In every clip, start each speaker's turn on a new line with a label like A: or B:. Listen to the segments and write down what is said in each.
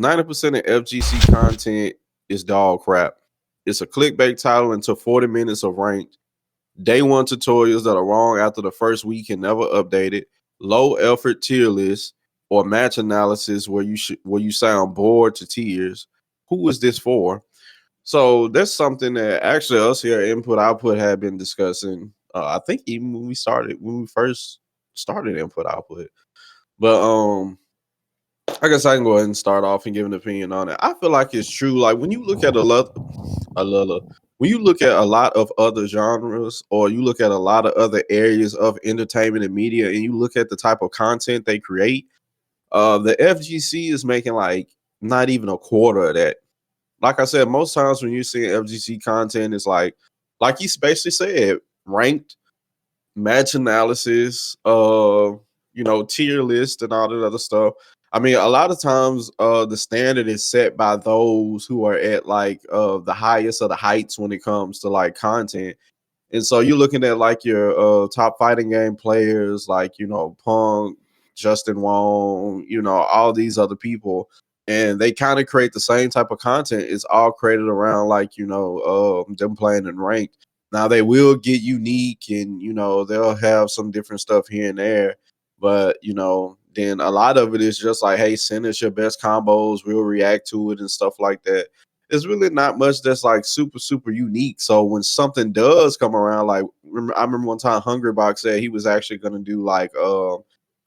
A: 90% of FGC content is dog crap. It's a clickbait title into 40 minutes of ranked day one tutorials that are wrong after the first week and never updated, low effort tier lists, or match analysis where you sound bored to tears. Who is this for? So that's something that actually us here at Input Output have been discussing. I think even when we first started Input Output. But I guess I can go ahead and start off and give an opinion on it. I feel like it's true. Like when you look at when you look at a lot of other genres, or you look at a lot of other areas of entertainment and media, and you look at the type of content they create, the FGC is making like not even a quarter of that. Like I said, most times when you see FGC content, it's like you basically said, ranked, match analysis, tier list and all that other stuff. I mean, a lot of times the standard is set by those who are at like the highest of the heights when it comes to like content. And so you're looking at like your top fighting game players, like, Punk, Justin Wong, all these other people. And they kind of create the same type of content. It's all created around like, them playing in ranked. Now they will get unique and, they'll have some different stuff here and there. But, then a lot of it is just like, hey, send us your best combos. We'll react to it and stuff like that. There's really not much that's like super, super unique. So when something does come around, like I remember one time Hungrybox said he was actually going to do like a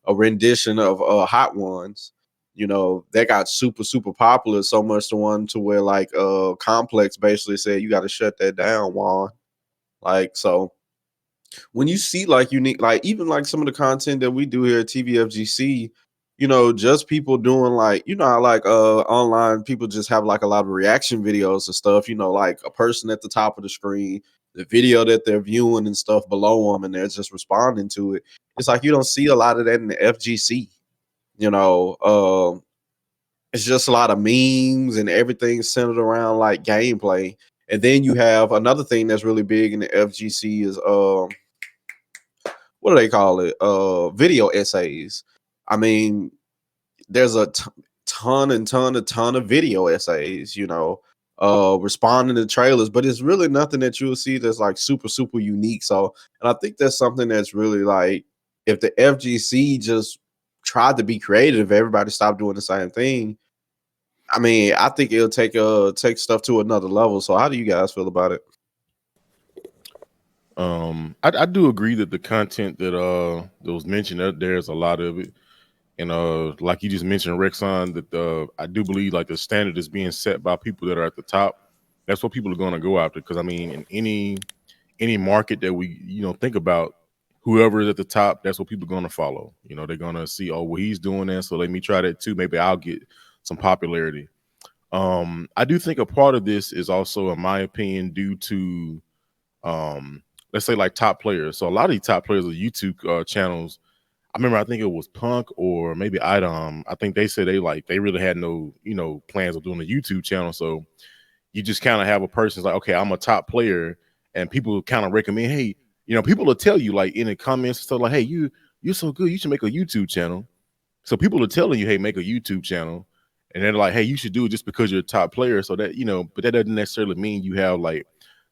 A: rendition of Hot Ones. That got super, super popular, so much to one to where like Complex basically said, you got to shut that down, Juan. Like, so when you see like unique, like even like some of the content that we do here at TVFGC, just people doing like, how like online people just have like a lot of reaction videos and stuff, like a person at the top of the screen, the video that they're viewing and stuff below them, and they're just responding to it. It's like you don't see a lot of that in the FGC. It's just a lot of memes and everything centered around like gameplay. And then you have another thing that's really big in the FGC is what do they call it? Video essays. I mean, there's a ton of video essays, responding to trailers, but it's really nothing that you'll see that's like super, super unique. So, and I think that's something that's really like, if the FGC just tried to be creative, everybody stopped doing the same thing. I mean, I think it'll take stuff to another level. So how do you guys feel about it?
B: I do agree that the content that was mentioned, there's a lot of it. And like you just mentioned, Rexon, that I do believe like the standard is being set by people that are at the top. That's what people are going to go after. Because I mean, in any market that we think about, whoever is at the top, that's what people are going to follow. They're going to see, oh, well, he's doing that, so let me try that too. Maybe I'll get some popularity. I do think a part of this is also, in my opinion, due to let's say like top players. So a lot of these top players with YouTube channels, I remember I think it was Punk or maybe Idom. I think they said they really had no plans of doing a YouTube channel. So you just kind of have a person's like, okay, I'm a top player, and people kind of recommend, hey, people will tell you like in the comments and stuff like, hey, you're so good, you should make a YouTube channel. So people are telling you, hey, make a YouTube channel, and they're like, hey, you should do it just because you're a top player. So that but that doesn't necessarily mean you have like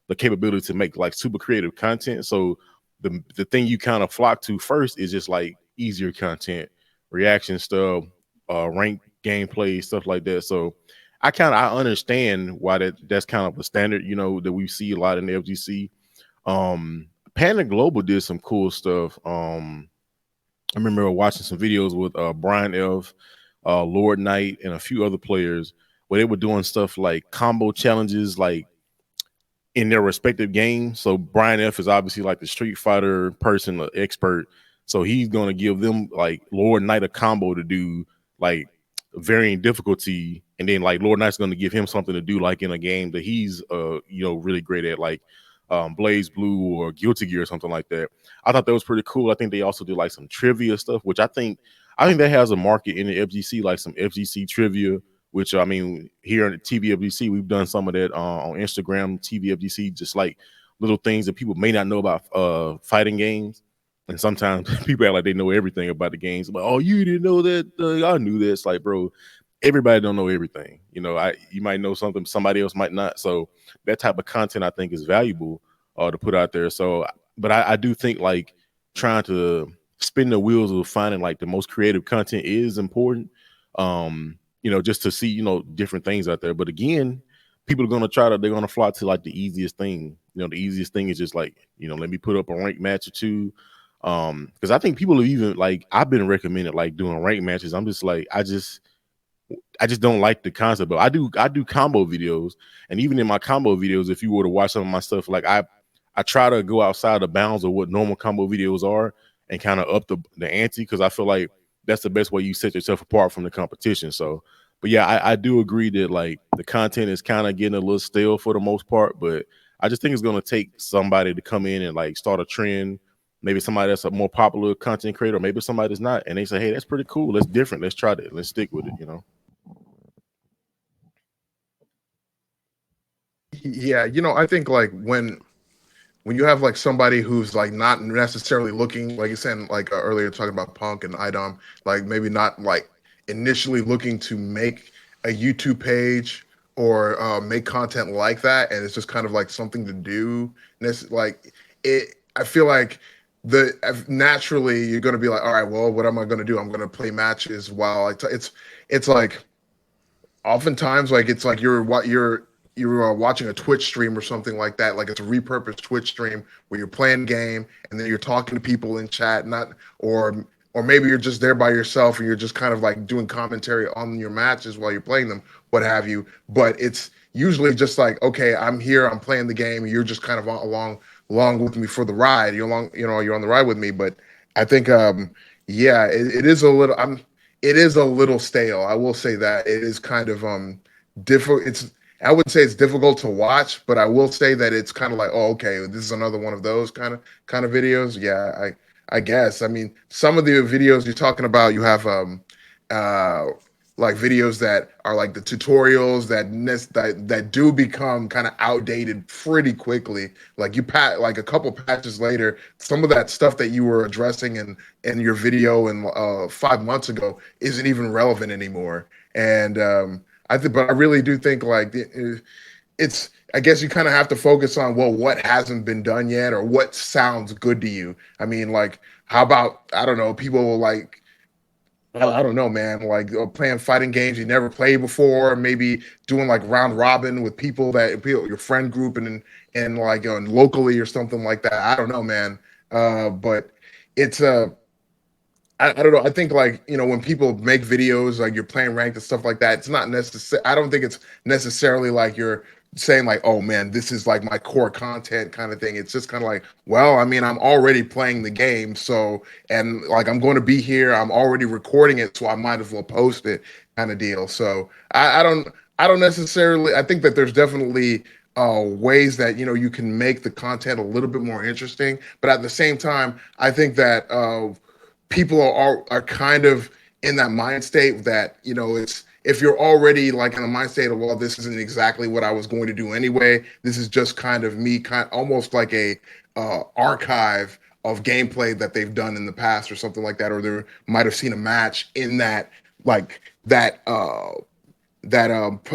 B: the capability to make like super creative content. So the thing you kind of flock to first is just like easier content, reaction stuff, ranked gameplay, stuff like that. So I understand why that's kind of a standard, that we see a lot in the FGC. Panda Global did some cool stuff. I remember watching some videos with Brian F, Lord Knight, and a few other players where they were doing stuff like combo challenges, like in their respective games. So Brian F is obviously like the Street Fighter person, the expert. So he's going to give them like Lord Knight a combo to do, like varying difficulty, and then like Lord Knight's going to give him something to do like in a game that he's really great at, like Blaze Blue or Guilty Gear or something like that. I thought that was pretty cool. I think they also did like some trivia stuff, which I think that has a market in the FGC, like some FGC trivia, which I mean, here in the TVFGC, we've done some of that on Instagram, TVFGC, just like little things that people may not know about fighting games. And sometimes people act like they know everything about the games. But, oh, you didn't know that? I knew that. It's like, bro, everybody don't know everything. You might know something, somebody else might not. So that type of content I think is valuable to put out there. So, but I do think like trying to spin the wheels of finding like the most creative content is important. Just to see, different things out there. But again, people are they're gonna flock to like the easiest thing. The easiest thing is just like, let me put up a ranked match or two. Because I think people have even like I've been recommended like doing ranked matches. I'm just like, I just don't like the concept. But I do combo videos, and even in my combo videos, if you were to watch some of my stuff, like I try to go outside the bounds of what normal combo videos are and kind of up the ante, because I feel like that's the best way you set yourself apart from the competition. So, but yeah, I do agree that like the content is kind of getting a little stale for the most part, but I just think it's going to take somebody to come in and like start a trend. Maybe somebody that's a more popular content creator, maybe somebody that's not, and they say, hey, that's pretty cool. That's different. Let's try that. Let's stick with it.
C: Yeah, I think like when you have like somebody who's like not necessarily looking, like you said, like earlier talking about Punk and IDOM, like maybe not like initially looking to make a YouTube page or make content like that, and it's just kind of like something to do. And it's like it. I feel like naturally you're going to be like, all right, well, what am I going to do? I'm going to play matches while it's like oftentimes like it's like you're watching a Twitch stream or something like that, like it's a repurposed Twitch stream where you're playing game and then you're talking to people in chat, not or maybe you're just there by yourself and you're just kind of like doing commentary on your matches while you're playing them, what have you. But it's usually just like, okay, I'm here, I'm playing the game, and you're just kind of along with me for the ride. You're on the ride with me. But I think yeah, it is a little it is a little stale. I will say that it is kind of difficult. I would say it's difficult to watch, but I will say that it's kind of like, oh, okay, this is another one of those kind of videos. Yeah, I guess. I mean, some of the videos you're talking about, you have uh like videos that are like the tutorials that do become kind of outdated pretty quickly. Like like a couple patches later, some of that stuff that you were addressing in your video and 5 months ago isn't even relevant anymore. And but I really do think like it's I guess you kind of have to focus on, well, what hasn't been done yet or what sounds good to you. I mean, like, how about, I don't know, people like, I don't know, man, like playing fighting games you never played before, maybe doing like round robin with people, your friend group, and like locally or something like that. I don't know, man. But it's I don't know. I think like, when people make videos like you're playing ranked and stuff like that, it's not necessary. I don't think it's necessarily like you're saying like, oh man, this is like my core content kind of thing. It's just kind of like, well, I mean, I'm already playing the game, so, and like I'm going to be here, I'm already recording it, so I might as well post it kind of deal. So I don't necessarily. I think that there's definitely ways that you can make the content a little bit more interesting, but at the same time, I think that people are kind of in that mind state that it's if you're already like in a mind state of, well, this isn't exactly what I was going to do anyway, this is just kind of me, kind almost like a archive of gameplay that they've done in the past or something like that, or they might have seen a match in that, like that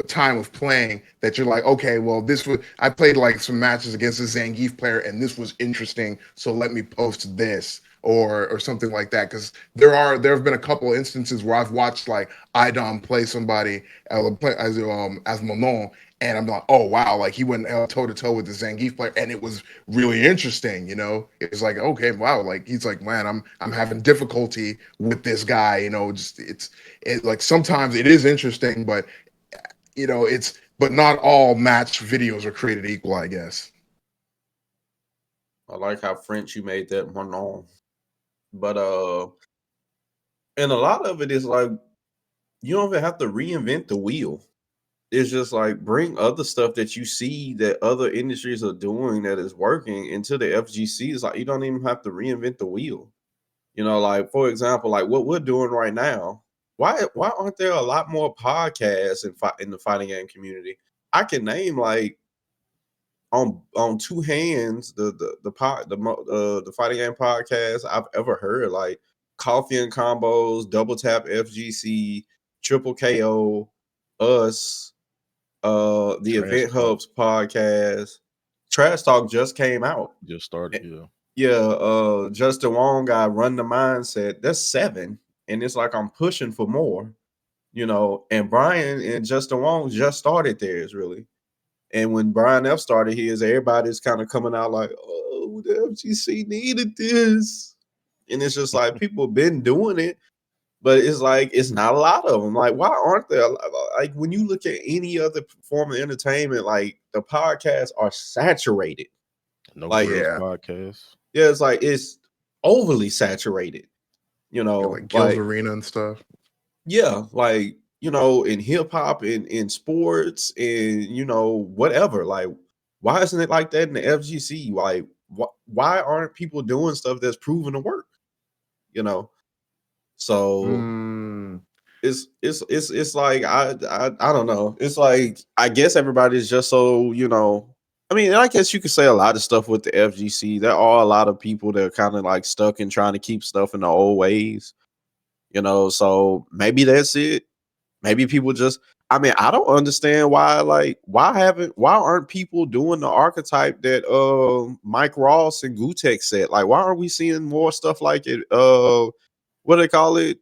C: time of playing, that you're like, okay, well, I played like some matches against a Zangief player and this was interesting, so let me post this or something like that. Because there have been a couple of instances where I've watched like IDOM play somebody as Manon, and I'm like, oh wow, like he went toe to toe with the Zangief player, and it was really interesting. It's like, okay, wow, like he's like, man, I'm having difficulty with this guy. Just like sometimes it is interesting, but but not all match videos are created equal, I guess.
A: I like how French you made that one on. But and a lot of it is like you don't even have to reinvent the wheel. It's just like bring other stuff that you see that other industries are doing that is working into the FGC. It's like you don't even have to reinvent the wheel. Like for example, like what we're doing right now. Why aren't there a lot more podcasts in the fighting game community? I can name like on two hands the fighting game podcast I've ever heard, like Coffee and Combos, Double Tap FGC, Triple KO, us, the
B: Trash
A: Event
B: Talk
A: Hubs podcast. Trash Talk just came out.
B: just started. Yeah.
A: Yeah, Justin Wong got Run the Mindset. That's 7. And it's like I'm pushing for more, and Brian and Justin Wong just started theirs, really. And when Brian F started his, everybody's kind of coming out like, oh, the FGC needed this. And it's just like people have been doing it, but it's like it's not a lot of them. Like, why aren't there? Like, when you look at any other form of entertainment, like the podcasts are saturated.
B: No
A: Like,
B: Frills
C: Yeah.
B: podcast.
A: Yeah, it's like it's overly saturated.
C: Like Gil's Arena and stuff.
A: Yeah, like in hip hop, in sports, and whatever. Like, why isn't it like that in the FGC? Like, why aren't people doing stuff that's proven to work? So it's like I don't know. It's like I guess everybody's just so I mean, I guess you could say a lot of stuff with the FGC. There are a lot of people that are kind of like stuck in trying to keep stuff in the old ways. So maybe that's it. Maybe people just I mean, I don't understand why why aren't people doing the archetype that Mike Ross and Gutek said? Like, why aren't we seeing more stuff like it? What do they call it?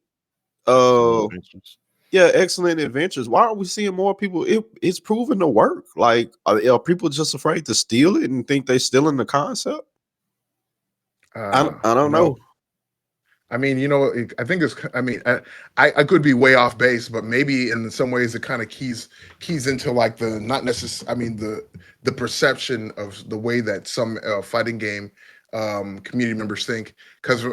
A: Yeah, Excellent Adventures. Why aren't we seeing more people? It's proven to work. Like, are people just afraid to steal it and think they're stealing the concept? I don't know.
C: I mean, I think it's. I mean, I could be way off base, but maybe in some ways it kind of keys into like the not necessarily. I mean, the perception of the way that some fighting game community members think, because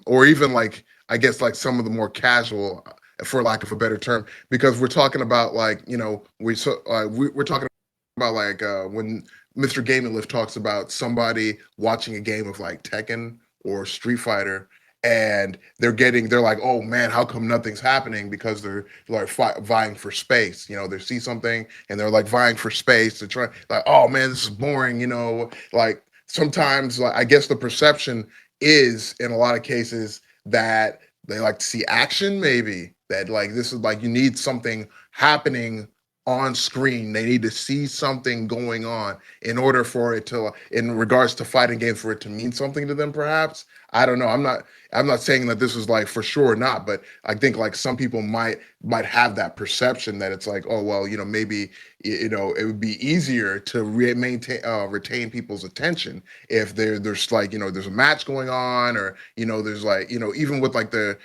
C: or even like I guess like some of the more casual, for lack of a better term, because we're talking about like we're talking about like when Mr. Game and Lift talks about somebody watching a game of like Tekken or Street Fighter, and they're like, oh man, how come nothing's happening? Because they're like vying for space. They see something and they're like vying for space to try, like, oh man, this is boring. Like sometimes, like, I guess the perception is in a lot of cases that they like to see action, maybe that like this is like you need something happening on screen. They need to see something going on in order for it to, in regards to fighting games, for it to mean something to them, perhaps. I don't know. I'm not saying that this is like for sure or not, but I think like some people might have that perception that it's like, oh well, maybe it would be easier to retain people's attention if there's like there's a match going on, or there's like even with like the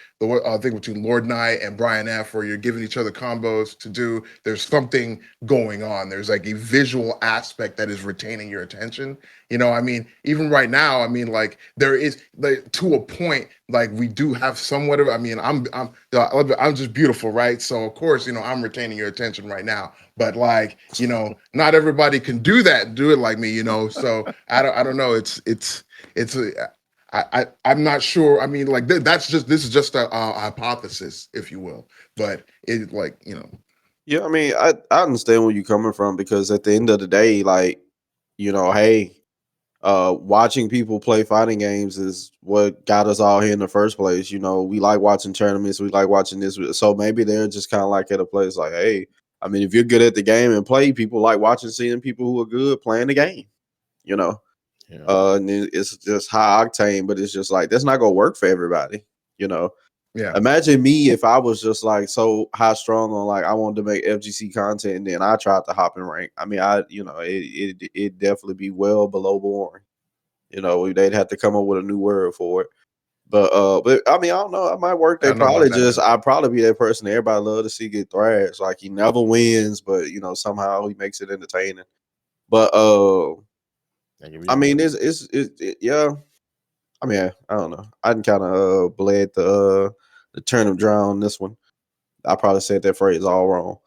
C: thing between Lord Knight and Brian F, where you're giving each other combos to do. There's something going on. There's like a visual aspect that is retaining your attention. I mean, even right now, I mean, like there is, like, to a point, like we do have somewhat of. I mean, I'm just beautiful, right? So of course, I'm retaining your attention right now. But like, not everybody can do it like me. So I don't know. I'm not sure. I mean, like this is just a hypothesis, if you will. But it like
A: Yeah, I mean, I understand where you're coming from, because at the end of the day, like, hey, watching people play fighting games is what got us all here in the first place. We like watching tournaments, we like watching this. So maybe they're just kind of like at a place like, hey, I mean, if you're good at the game and play, people like seeing people who are good playing the game,
B: Yeah.
A: And it's just high octane, but it's just like, that's not gonna work for everybody.
C: Yeah.
A: Imagine me if I was just like so high strong on like I wanted to make FGC content and then I tried to hop in rank. I mean, it definitely be well below boring. They'd have to come up with a new word for it. But I mean, I don't know. I might work.
C: I don't know about that.
A: I'd probably be that person that everybody love to see get thrashed. Like, he never wins, but somehow he makes it entertaining. But I mean, yeah. I mean, I don't know. I can kind of bled the turnip dry on this one. I probably said that phrase all wrong.